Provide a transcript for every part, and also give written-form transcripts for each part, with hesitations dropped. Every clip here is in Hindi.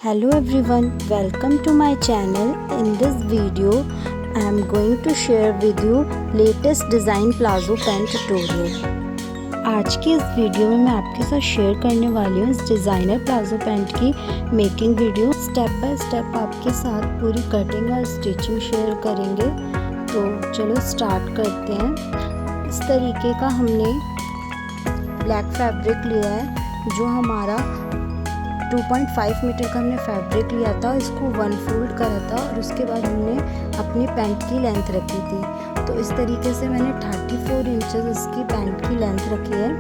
Hello everyone, welcome to my channel. In this video I am going to share with you latest design palazzo pant tutorial. आज की इस वीडियो में मैं आपके साथ शेयर करने वाली हूँ इस डिज़ाइनर प्लाजो पैंट की making video. Step by step आपके साथ पूरी कटिंग और स्टिचिंग शेयर करेंगे। तो चलो स्टार्ट करते हैं। इस तरीके का हमने ब्लैक फैब्रिक लिया है, जो हमारा 2.5 मीटर का हमने फैब्रिक लिया था। इसको 1 फोल्ड करा था और उसके बाद हमने अपनी पैंट की लेंथ रखी थी। तो इस तरीके से मैंने 34 इंचेस इसकी पैंट की लेंथ रखी है,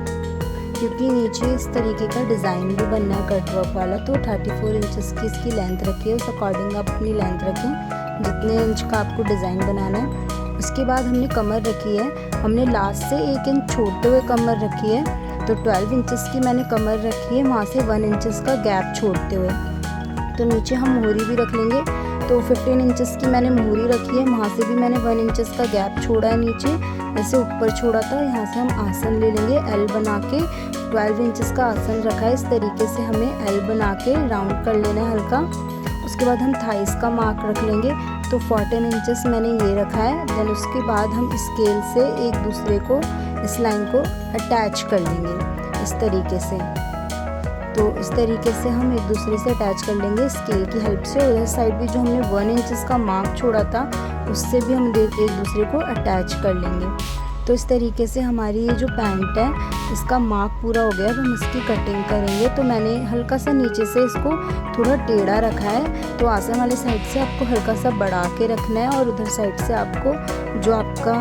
क्योंकि नीचे इस तरीके का डिज़ाइन भी बनना है कट वर्क वाला। तो 34 इंचेस की इसकी लेंथ रखी है। उस अकॉर्डिंग आप अपनी लेंथ रखें जितने इंच का आपको डिज़ाइन बनाना है। उसके बाद हमने कमर रखी है, हमने लास्ट से 1 इंच छोड़ते हुए कमर रखी है। तो 12 इंचेस की मैंने कमर रखी है, वहाँ से 1 इंचेस का गैप छोड़ते हुए। तो नीचे हम मोहरी भी रख लेंगे। तो 15 इंचेस की मैंने मोहरी रखी है, वहाँ से भी मैंने 1 इंचेस का गैप छोड़ा है नीचे, ऐसे ऊपर छोड़ा था। यहाँ से हम आसन ले लेंगे एल बना के। 12 इंचेस का आसन रखा है। इस तरीके से हमें एल बना के राउंड कर लेना है हल्का। उसके बाद हम थाइस का मार्क रख लेंगे। तो 14 इंचेस मैंने ये रखा है। देन उसके बाद हम स्केल से एक दूसरे को इस लाइन को अटैच कर लेंगे इस तरीके से। तो इस तरीके से हम एक दूसरे से अटैच कर लेंगे स्केल की हेल्प से। उधर साइड भी जो हमने 1 इंचेस का मार्क छोड़ा था, उससे भी हम एक दूसरे को अटैच कर लेंगे। तो इस तरीके से हमारी ये जो पैंट है, इसका मार्क पूरा हो गया। अब हम इसकी कटिंग करेंगे। तो मैंने हल्का सा नीचे से इसको थोड़ा टेढ़ा रखा है। तो आसन वाले साइड से आपको हल्का सा बढ़ा के रखना है और उधर साइड से आपको जो आपका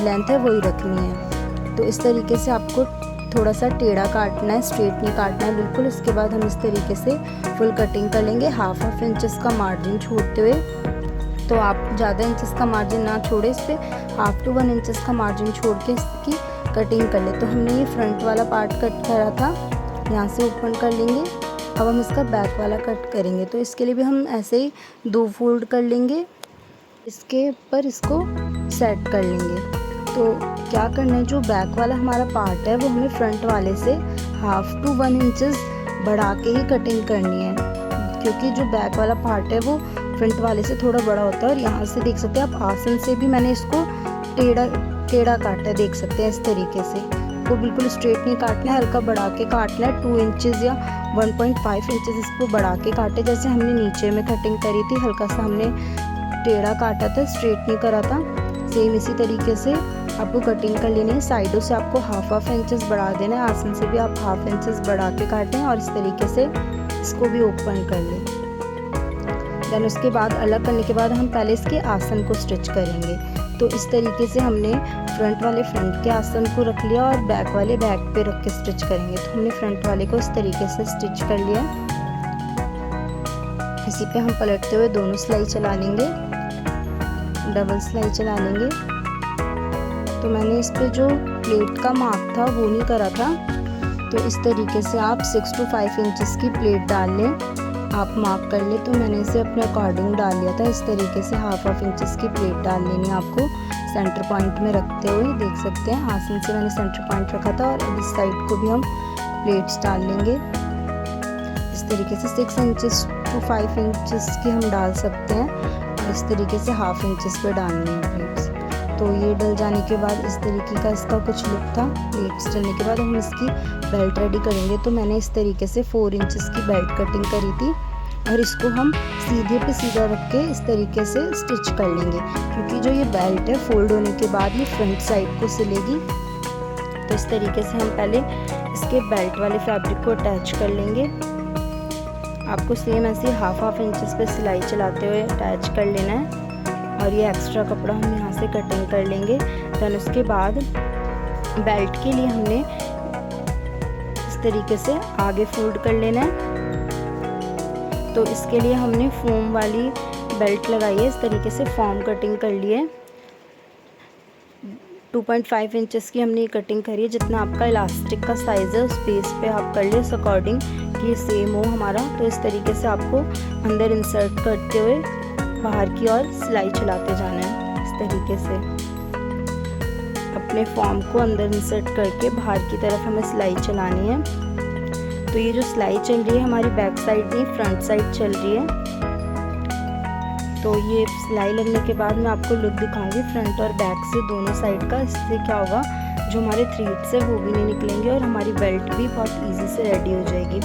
लेंथ है वही रखनी है। तो इस तरीके से आपको थोड़ा सा टेढ़ा काटना है, स्ट्रेट नहीं काटना है बिल्कुल। इसके बाद हम इस तरीके से फुल कटिंग कर लेंगे, हाफ इंचेस का मार्जिन छोड़ते हुए। तो आप ज़्यादा इंचेस का मार्जिन ना छोड़े, इस पर 1/2 to 1 इंचेस का मार्जिन छोड़ के इसकी कटिंग कर ले। तो हमने ये फ्रंट वाला पार्ट कट करा था, यहाँ से ओपन कर लेंगे। अब हम इसका बैक वाला कट करेंगे। तो इसके लिए भी हम ऐसे ही 2 फोल्ड कर लेंगे, इसके ऊपर इसको सेट कर लेंगे। तो क्या करना है, जो बैक वाला हमारा पार्ट है वो हमें फ्रंट वाले से 1/2 to 1 इंचेस बढ़ा के ही कटिंग करनी है, क्योंकि जो बैक वाला पार्ट है वो फ्रंट वाले से थोड़ा बड़ा होता है। और यहाँ से देख सकते हैं आप, आसन से भी मैंने इसको टेढ़ा काटा है, देख सकते हैं इस तरीके से। वो बिल्कुल स्ट्रेट नहीं काटना है, हल्का बढ़ा के काटना है। 2 इंचेस या 1.5 इंचेस इसको बढ़ा के काटे, जैसे हमने नीचे में कटिंग करी थी। हल्का सा हमने टेढ़ा काटा था, स्ट्रेट नहीं करा था। सेम इसी तरीके से आपको कटिंग कर लेनी है। साइडों से आपको हाफ इंचेस बढ़ा देना है, आसन से भी आप 1/2 इंचेस बढ़ा के काटें और इस तरीके से इसको भी ओपन कर लें। देन उसके बाद अलग करने के बाद हम पहले इसके आसन को स्टिच करेंगे। तो इस तरीके से हमने फ्रंट वाले फ्रंट के आसन को रख लिया और बैक वाले बैक पे रख के स्टिच करेंगे। तो हमने फ्रंट वाले को इस तरीके से स्टिच कर लिया। इसी पे हम पलटते हुए दोनों सिलाई चला लेंगे, डबल सिलाई चला लेंगे। तो मैंने इस पे जो प्लेट का मार्क था वो नहीं करा था। तो इस तरीके से आप 6 to 5 इंचेस की प्लेट डाल लें, आप मार्क कर ले। तो मैंने इसे अपने अकॉर्डिंग डाल लिया था। इस तरीके से 1/2 इंचेस की प्लेट डाल लेनी है आपको, सेंटर पॉइंट में रखते हुए। देख सकते हैं आसन से मैंने सेंटर पॉइंट रखा था और इस साइड को भी हम प्लेट्स डाल लेंगे। इस तरीके से 6 इंचेस to 5 इंचेस की हम डाल सकते हैं और इस तरीके से 1/2 इंचेस पे डालनी है प्लेट्स। तो ये डल जाने के बाद इस तरीके का इसका कुछ लुक था। प्लेट्स डलने के बाद हम इसकी बेल्ट रेडी करेंगे। तो मैंने इस तरीके से 4 इंचेस की बेल्ट कटिंग करी थी और इसको हम सीधे पे सीधा रख के इस तरीके से स्टिच कर लेंगे, क्योंकि जो ये बेल्ट है फोल्ड होने के बाद ये फ्रंट साइड को सिलेगी। तो इस तरीके से हम पहले इसके बेल्ट वाले फैब्रिक को अटैच कर लेंगे। आपको सेम ऐसे 1/2 इंचेस पे सिलाई चलाते हुए अटैच कर लेना है और ये एक्स्ट्रा कपड़ा हम यहाँ से कटिंग कर लेंगे। देन उसके बाद बेल्ट के लिए हमने इस तरीके से आगे फोल्ड कर लेना है। तो इसके लिए हमने फोम वाली बेल्ट लगाई है, इस तरीके से फॉर्म कटिंग कर ली है। 2.5 इंचेस की हमने कटिंग करी है। जितना आपका इलास्टिक का साइज़ है उस बेस पे आप कर ले, उस अकॉर्डिंग कि सेम हो हमारा। तो इस तरीके से आपको अंदर इंसर्ट करते हुए बाहर की ओर सिलाई चलाते जाना है। इस तरीके से अपने फॉर्म को अंदर इंसर्ट करके बाहर की तरफ हमें सिलाई चलानी है। तो तो ये जो सिलाई चल रही है हमारी बैक साइड नहीं फ्रंट साइड चल रही है। तो ये सिलाई लगने के बाद मैं आपको लुक दिखाऊंगी फ्रंट और बैक से दोनों साइड का। इससे क्या होगा, जो हमारे थ्रेड्स है वो भी नहीं निकलेंगे और हमारी बेल्ट भी बहुत इजी से रेडी हो जाएगी।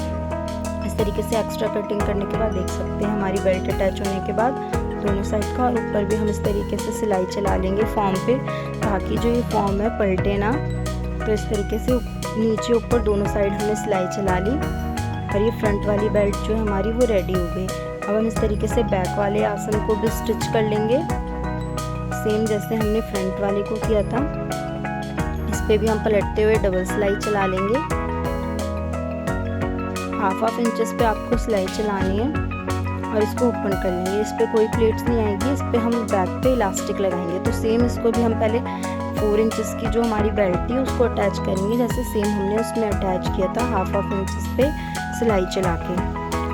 इस तरीके से एक्स्ट्रा कटिंग करने के बाद देख सकते हैं हमारी बेल्ट अटैच होने के बाद दोनों साइड का। और ऊपर भी हम इस तरीके से सिलाई चला लेंगे फॉर्म पे, ताकि जो ये फॉर्म है पलटे ना। तो इस तरीके से नीचे ऊपर दोनों साइड हमने सिलाई चला ली और ये फ्रंट वाली बेल्ट जो है हमारी वो रेडी हो गई। अब हम इस तरीके से बैक वाले आसन को भी स्टिच कर लेंगे, सेम जैसे हमने फ्रंट वाले को किया था। इस पे भी हम पलटते हुए डबल सिलाई चला लेंगे। हाफ इंचेस पे आपको सिलाई चलानी है और इसको ओपन कर लेंगे। इस पे कोई प्लेट्स नहीं आएगी, इस पे हम बैक पे इलास्टिक लगाएंगे। तो सेम इसको भी हम पहले 4 इंचेस की जो हमारी बेल्ट थी उसको अटैच करेंगे, जैसे सेम हमने उसमें अटैच किया था हाफ इंचेस पे सिलाई चला के।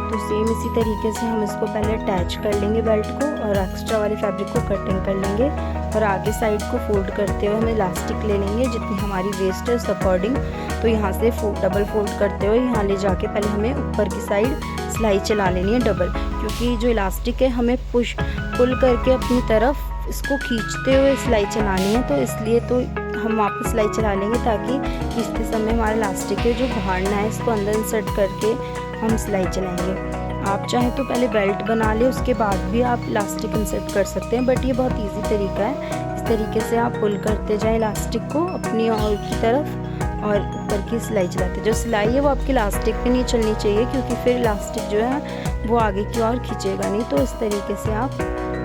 तो सेम इसी तरीके से हम इसको पहले अटैच कर लेंगे बेल्ट को और एक्स्ट्रा वाले फैब्रिक को कटिंग कर लेंगे और आगे साइड को फोल्ड करते हुए हम इलास्टिक ले लेंगे जितनी हमारी वेस्ट है उस अकॉर्डिंग। तो यहाँ से डबल फोल्ड करते हुए यहाँ ले जाके पहले हमें ऊपर की साइड सिलाई चला लेनी है डबल, क्योंकि जो इलास्टिक है हमें पुल करके अपनी तरफ इसको खींचते हुए सिलाई चलानी है। तो इसलिए तो हम वापस सिलाई चला लेंगे ताकि खींचते समय हमारा इलास्टिक है जो बाहर ना है, इसको अंदर इंसर्ट करके हम सिलाई चलाएंगे। आप चाहें तो पहले बेल्ट बना लें, उसके बाद भी आप इलास्टिक इंसर्ट कर सकते हैं, बट ये बहुत इजी तरीका है। इस तरीके से आप पुल करते जाएं इलास्टिक को अपनी और की तरफ और ऊपर की सिलाई चलाते। जो सिलाई है वो आपकी इलास्टिक पे नहीं चलनी चाहिए, क्योंकि फिर इलास्टिक जो है वो आगे की ओर खींचेगा नहीं। तो इस तरीके से आप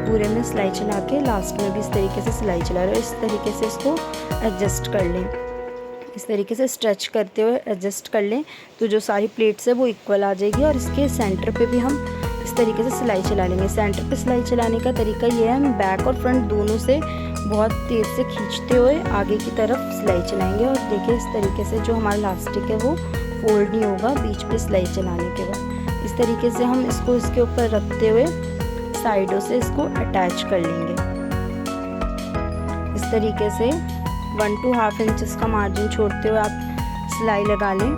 पूरे में सिलाई चला के लास्ट में भी इस तरीके से सिलाई चला रहे हो। इस तरीके से इसको एडजस्ट कर लें, इस तरीके से स्ट्रेच करते हुए एडजस्ट कर लें तो जो सारी प्लेट्स है वो इक्वल आ जाएगी। और इसके सेंटर पे भी हम इस तरीके से सिलाई चला लेंगे। सेंटर पे सिलाई चलाने का तरीका ये है, हम बैक और फ्रंट दोनों से बहुत तेज़ से खींचते हुए आगे की तरफ सिलाई चलाएंगे। और देखिए इस तरीके से जो हमारा इलास्टिक है वो फोल्ड नहीं होगा बीच पे सिलाई चलाने के बाद। इस तरीके से हम इसको इसके ऊपर रखते हुए साइडों से इसको अटैच कर लेंगे। इस तरीके से 1 to हाफ इंचेस का मार्जिन छोड़ते हुए आप सिलाई लगा लें।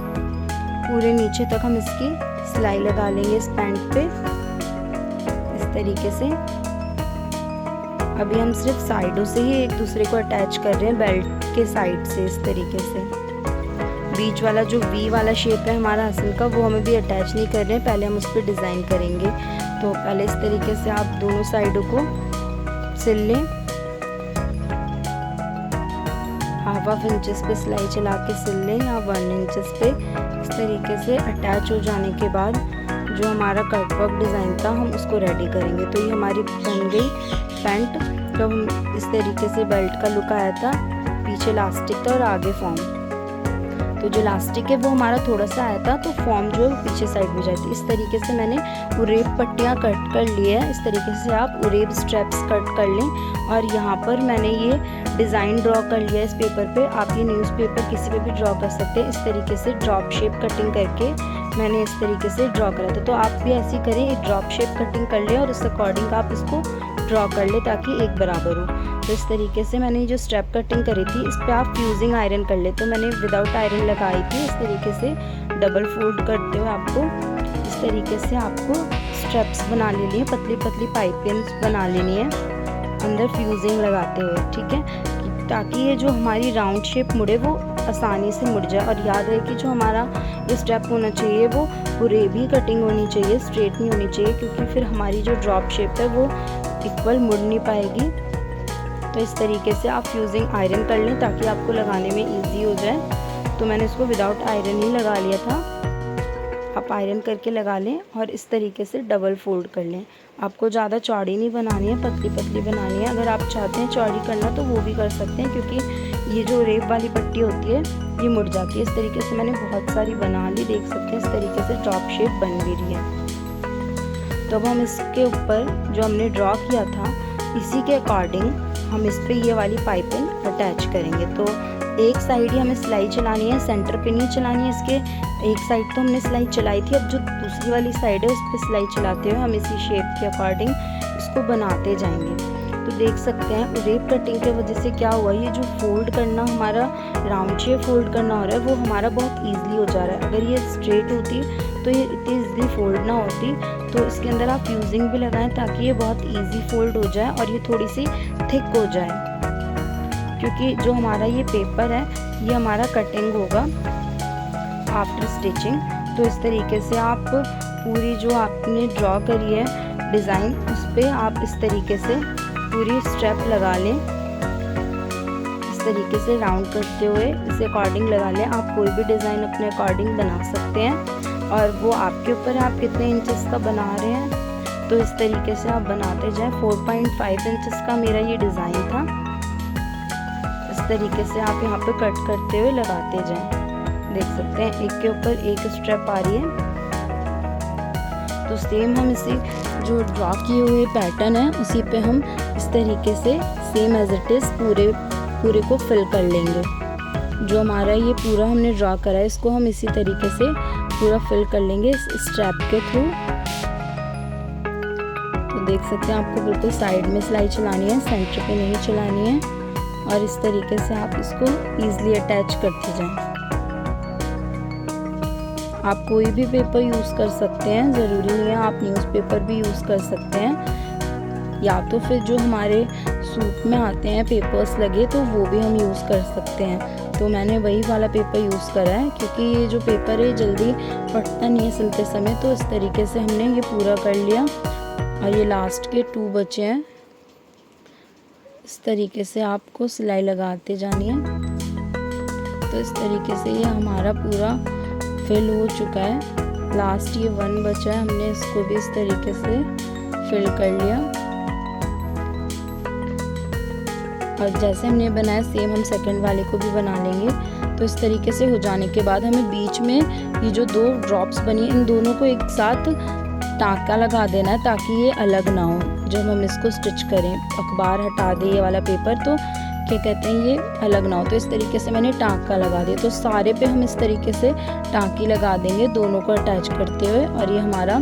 पूरे नीचे तक हम इसकी सिलाई लगा लेंगे इस पैंट पे इस तरीके से। अभी हम सिर्फ साइडों से ही एक दूसरे को अटैच कर रहे हैं बेल्ट के साइड से। इस तरीके से बीच वाला जो वी वाला शेप है हमारा आसन का वो हमें भी अटैच नहीं कर रहे हैं, पहले हम उस पर डिज़ाइन करेंगे। तो पहले इस तरीके से आप दोनों साइडों को सिल लें। हाफ इंचेस पे सिलाई चला के सिल लें या 1 इंचेस पे। इस तरीके से अटैच हो जाने के बाद जो हमारा कटवर्क डिज़ाइन था हम उसको रेडी करेंगे। तो ये हमारी बन गई पैंट। तो हम इस तरीके से बेल्ट का लुक आया था, पीछे इलास्टिक था और आगे फॉर्म। तो जो इलास्टिक है वो हमारा थोड़ा सा आया था, तो फॉर्म जो है पीछे साइड में जाती है। इस तरीके से मैंने उरेब पट्टियाँ कट कर ली है। इस तरीके से आप उरेब स्ट्रैप्स कट कर लें। और यहाँ पर मैंने ये डिज़ाइन ड्रॉ कर लिया है इस पेपर पे। आप ये न्यूज़पेपर किसी पे भी ड्रॉ कर सकते हैं। इस तरीके से ड्रॉप शेप कटिंग करके मैंने इस तरीके से ड्रॉ करा था। तो आप भी ऐसे ही करें, एक ड्रॉप शेप कटिंग कर लें और उस अकॉर्डिंग आप इसको ड्रॉ कर ले ताकि एक बराबर हो। तो इस तरीके से मैंने जो स्ट्रैप कटिंग करी थी इस पर आप फ्यूजिंग आयरन कर ले। तो मैंने विदाउट आयरन लगाई थी। इस तरीके से डबल फोल्ड करते हुए आपको इस तरीके से आपको स्ट्रैप्स बना लेनी है, पतली पतली पाइपिंग्स बना लेनी है अंदर फ्यूजिंग लगाते हुए, ठीक है, ताकि ये जो हमारी राउंड शेप मुड़े वो आसानी से मुड़ जाए। और याद रहे कि जो हमारा ये स्टेप होना चाहिए वो पूरे भी कटिंग होनी चाहिए, स्ट्रेट नहीं होनी चाहिए, क्योंकि फिर हमारी जो ड्रॉप शेप है वो इक्वल मुड़ नहीं पाएगी। तो इस तरीके से आप फ्यूजिंग आयरन कर लें ताकि आपको लगाने में इजी हो जाए। तो मैंने इसको विदाउट आयरन ही लगा लिया था। आप आयरन करके लगा लें और इस तरीके से डबल फोल्ड कर लें। आपको ज़्यादा चौड़ी नहीं बनानी है, पतली पतली बनानी है। अगर आप चाहते हैं चौड़ी करना तो वो भी कर सकते हैं, क्योंकि ये जो रेप वाली पट्टी होती है ये मुड़ जाती है। इस तरीके से मैंने बहुत सारी बना ली, देख सकते हैं इस तरीके से ड्रॉप शेप बन भी रही है। तो अब हम इसके ऊपर जो हमने ड्रॉ किया था इसी के अकॉर्डिंग हम इस पर ये वाली पाइपिंग अटैच करेंगे। तो एक साइड ही हमें सिलाई चलानी है, सेंटर पे नहीं चलानी है। इसके एक साइड तो हमने सिलाई चलाई थी, अब जो दूसरी वाली साइड है उस पर सिलाई चलाते हुए हम इसी शेप के अकॉर्डिंग इसको बनाते जाएंगे। तो देख सकते हैं रेप कटिंग की वजह से क्या हुआ, ये जो फोल्ड करना हमारा राउंड शेप फोल्ड करना हो रहा है वो हमारा बहुत ईजिली हो जा रहा है। अगर ये स्ट्रेट होती तो ये इतनी ईजिली फोल्ड ना होती। तो इसके अंदर आप फ्यूजिंग भी लगाएं ताकि ये बहुत ईजी फोल्ड हो जाए और ये थोड़ी सी थिक हो जाए, क्योंकि जो हमारा ये पेपर है ये हमारा कटिंग होगा आफ्टर स्टिचिंग। तो इस तरीके से आप पूरी जो आपने ड्रॉ करी है डिज़ाइन उस पर आप इस तरीके से पूरी स्ट्रेप लगा लें, इस तरीके से राउंड करते हुए इसे अकॉर्डिंग लगा लें। आप कोई भी डिज़ाइन अपने अकॉर्डिंग बना सकते हैं और वो आपके ऊपर है आप कितने इंचेस का बना रहे हैं। तो इस तरीके से आप बनाते जाएं। 4.5 इंचेस का मेरा ये डिज़ाइन था। इस तरीके से आप यहाँ पे कट करते हुए लगाते जाएं। देख सकते हैं एक के ऊपर एक स्ट्रेप आ रही है। तो सेम हम इसे जो ड्रॉ किए हुए पैटर्न है उसी पे हम इस तरीके से सेम एज इट इज़ पूरे को फिल कर लेंगे। जो हमारा ये पूरा हमने ड्रॉ करा है इसको हम इसी तरीके से पूरा फिल कर लेंगे इस स्ट्रैप के थ्रू। तो देख सकते हैं आपको बिल्कुल साइड में सिलाई चलानी है, सेंटर पे नहीं चलानी है। और इस तरीके से आप इसको ईजिली अटैच करते जाएं। आप कोई भी पेपर यूज़ कर सकते हैं, ज़रूरी नहीं है, आप न्यूज़पेपर भी यूज़ कर सकते हैं या तो फिर जो हमारे सूट में आते हैं पेपर्स लगे तो वो भी हम यूज़ कर सकते हैं। तो मैंने वही वाला पेपर यूज़ करा है क्योंकि ये जो पेपर है जल्दी फटता नहीं है सिलते समय। तो इस तरीके से हमने ये पूरा कर लिया और ये लास्ट के 2 बचे हैं। इस तरीके से आपको सिलाई लगाते जानी है। तो इस तरीके से ये हमारा पूरा फिल हो चुका है। लास्ट ये 1 बचा है, हमने इसको भी इस तरीके से फिल कर लिया। और जैसे हमने बनाया सेम हम सेकंड वाले को भी बना लेंगे। तो इस तरीके से हो जाने के बाद हमें बीच में ये जो 2 ड्रॉप्स बनी इन दोनों को एक साथ टाँका लगा देना है ताकि ये अलग ना हो। जब हम इसको स्टिच करें अखबार हटा दे ये वाला पेपर तो क्या कहते हैं ये अलग ना हो। तो इस तरीके से मैंने टाँका लगा दिया। तो सारे पे हम इस तरीके से टाँकी लगा देंगे दोनों को अटैच करते हुए। और ये हमारा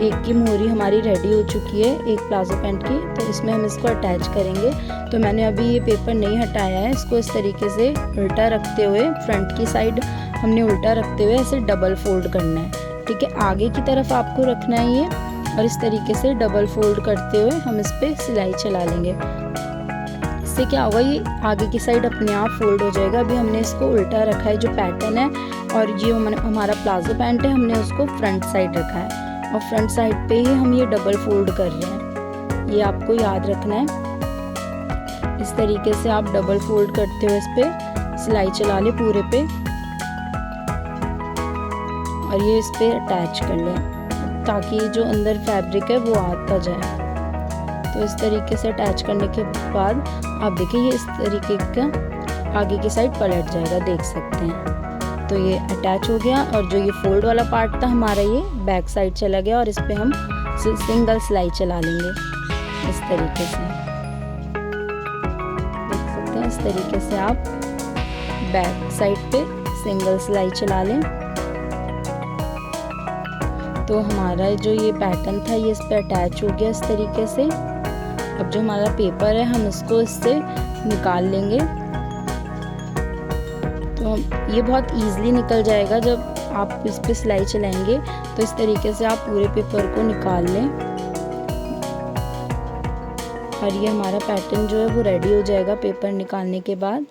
एक की मोहरी हमारी रेडी हो चुकी है एक प्लाजो पैंट की। तो इसमें हम इसको अटैच करेंगे। तो मैंने अभी ये पेपर नहीं हटाया है, इसको इस तरीके से उल्टा रखते हुए फ्रंट की साइड हमने उल्टा रखते हुए ऐसे डबल फोल्ड करना है। ठीक है, आगे की तरफ आपको रखना है ये और इस तरीके से डबल फोल्ड करते हुए हम इस पर सिलाई चला लेंगे। इससे क्या होगा ये आगे की साइड अपने आप फोल्ड हो जाएगा। अभी हमने इसको उल्टा रखा है जो पैटर्न है और ये हमारा प्लाजो पैंट है हमने उसको फ्रंट साइड रखा है और फ्रंट साइड पे ही हम ये डबल फोल्ड कर रहे हैं। ये आपको याद रखना है। इस तरीके से आप डबल फोल्ड करते हुए इस पर सिलाई चला ले पूरे पे और ये इस पर अटैच कर लें ताकि जो अंदर फैब्रिक है वो आता जाए। तो इस तरीके से अटैच करने के बाद आप देखिए ये इस तरीके का आगे की साइड पलट जाएगा, देख सकते हैं। तो ये अटैच हो गया और जो ये फोल्ड वाला पार्ट था हमारा ये बैक साइड चला गया और इस पे हम सिंगल सिलाई चला लेंगे इस तरीके से। देख सकते हैं इस तरीके से आप बैक साइड पे सिंगल सिलाई चला लें। तो हमारा जो ये पैटर्न था ये इस पे अटैच हो गया इस तरीके से। अब जो हमारा पेपर है हम इसको इससे निकाल लेंगे। तो ये बहुत इजीली निकल जाएगा जब आप इस पे सिलाई चलाएंगे। तो इस तरीके से आप पूरे पेपर को निकाल लें और ये हमारा पैटर्न जो है वो रेडी हो जाएगा पेपर निकालने के बाद।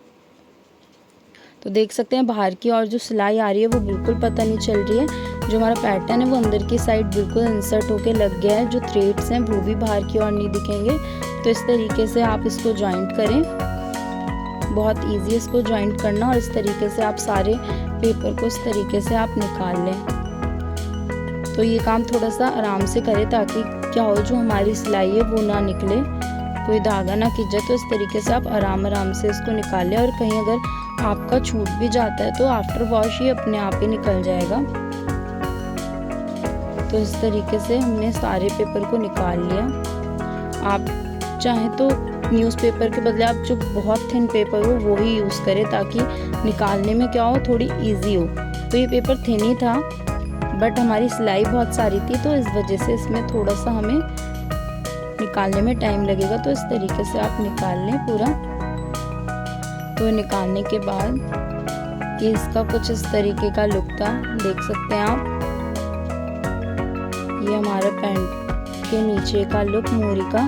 तो देख सकते हैं बाहर की और जो सिलाई आ रही है वो बिल्कुल पता नहीं चल रही है। जो हमारा पैटर्न है वो अंदर की साइड बिल्कुल इंसर्ट होके लग गया है। जो थ्रेड्स हैं वो भी बाहर की ओर नहीं दिखेंगे। तो इस तरीके से आप इसको जॉइंट करें, बहुत इजी है इसको जॉइंट करना। और इस तरीके से आप सारे पेपर को इस तरीके से आप निकाल लें। तो ये काम थोड़ा सा आराम से करें ताकि क्या हो जो हमारी सिलाई है वो ना निकले, कोई धागा ना खिंच जाए। तो इस तरीके से आप आराम से इसको निकाल लें। और कहीं अगर आपका छूट भी जाता है तो आफ्टर वॉश ये अपने आप ही निकल जाएगा। तो इस तरीके से हमने सारे पेपर को निकाल लिया। आप चाहें तो न्यूज़पेपर के बदले आप जो बहुत थिन पेपर हो वो ही यूज़ करें ताकि निकालने में क्या हो थोड़ी इजी हो। तो ये पेपर थिन ही था बट हमारी सिलाई बहुत सारी थी तो इस वजह से इसमें थोड़ा सा हमें निकालने में टाइम लगेगा, तो इस तरीके से आप निकाल लें पूरा। तो निकालने के बाद ये इसका कुछ इस तरीके का लुक था, देख सकते हैं आप। ये हमारा पैंट के नीचे का लुक मोरी का।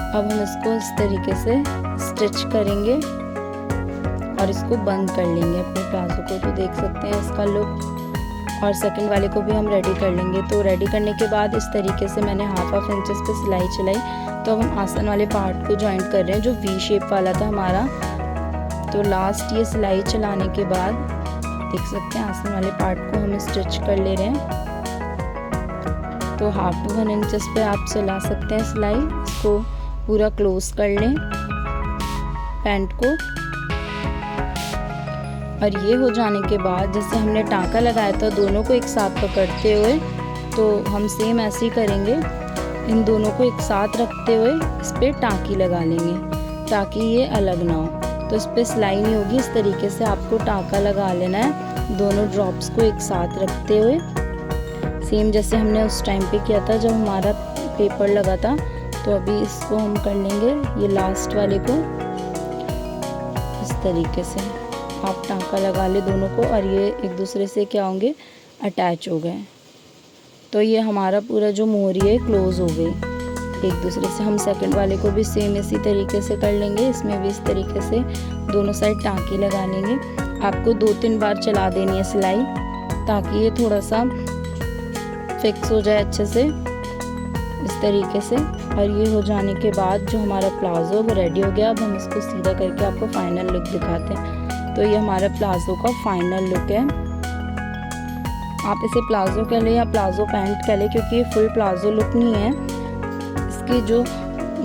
अब हम इसको इस तरीके से स्टिच करेंगे और इसको बंद कर लेंगे अपने प्लाजो को। तो देख सकते हैं इसका लुक। और सेकंड वाले को भी हम रेडी कर लेंगे। तो रेडी करने के बाद इस तरीके से मैंने हाफ इंचेस पे सिलाई चलाई। तो अब हम आसन वाले पार्ट को जॉइंट कर रहे हैं जो वी शेप वाला था हमारा। तो लास्ट ये सिलाई चलाने के बाद देख सकते हैं आसन वाले पार्ट को हम स्टिच कर ले रहे हैं। तो 1/2 to 1 इंचेस पे आप चला सकते हैं सिलाई। इसको पूरा क्लोज कर लें पैंट को। और ये हो जाने के बाद जैसे हमने टाँका लगाया था दोनों को एक साथ पकड़ते हुए, तो हम सेम ऐसे ही करेंगे। इन दोनों को एक साथ रखते हुए इस पर टाँकी लगा लेंगे ताकि ये अलग ना हो, तो इस पर सिलाई नहीं होगी। इस तरीके से आपको टाँका लगा लेना है दोनों ड्रॉप्स को एक साथ रखते हुए, सेम जैसे हमने उस टाइम पे किया था जब हमारा पेपर लगा था। तो अभी इसको हम कर लेंगे ये लास्ट वाले को इस तरीके से। आप टाँका लगा ले दोनों को और ये एक दूसरे से क्या होंगे, अटैच हो गए। तो ये हमारा पूरा जो मोरी है क्लोज हो गई एक दूसरे से। हम सेकंड वाले को भी सेम इसी तरीके से कर लेंगे। इसमें भी इस तरीके से दोनों साइड टाँकी लगा लेंगे। आपको 2-3 बार चला देनी है सिलाई ताकि ये थोड़ा सा फिक्स हो जाए अच्छे से इस तरीके से। और ये हो जाने के बाद जो हमारा प्लाजो वो रेडी हो गया। अब हम इसको सीधा करके आपको फाइनल लुक दिखाते हैं। तो ये हमारा प्लाजो का फाइनल लुक है। आप इसे प्लाजो कह लें या प्लाजो पैंट कह लें, क्योंकि ये फुल प्लाजो लुक नहीं है। इसकी जो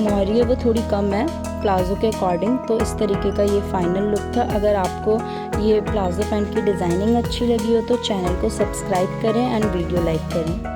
मोहरी है वो थोड़ी कम है प्लाजो के अकॉर्डिंग। तो इस तरीके का ये फाइनल लुक था। अगर आपको ये प्लाजो पैंट की डिज़ाइनिंग अच्छी लगी हो तो चैनल को सब्सक्राइब करें एंड वीडियो लाइक करें।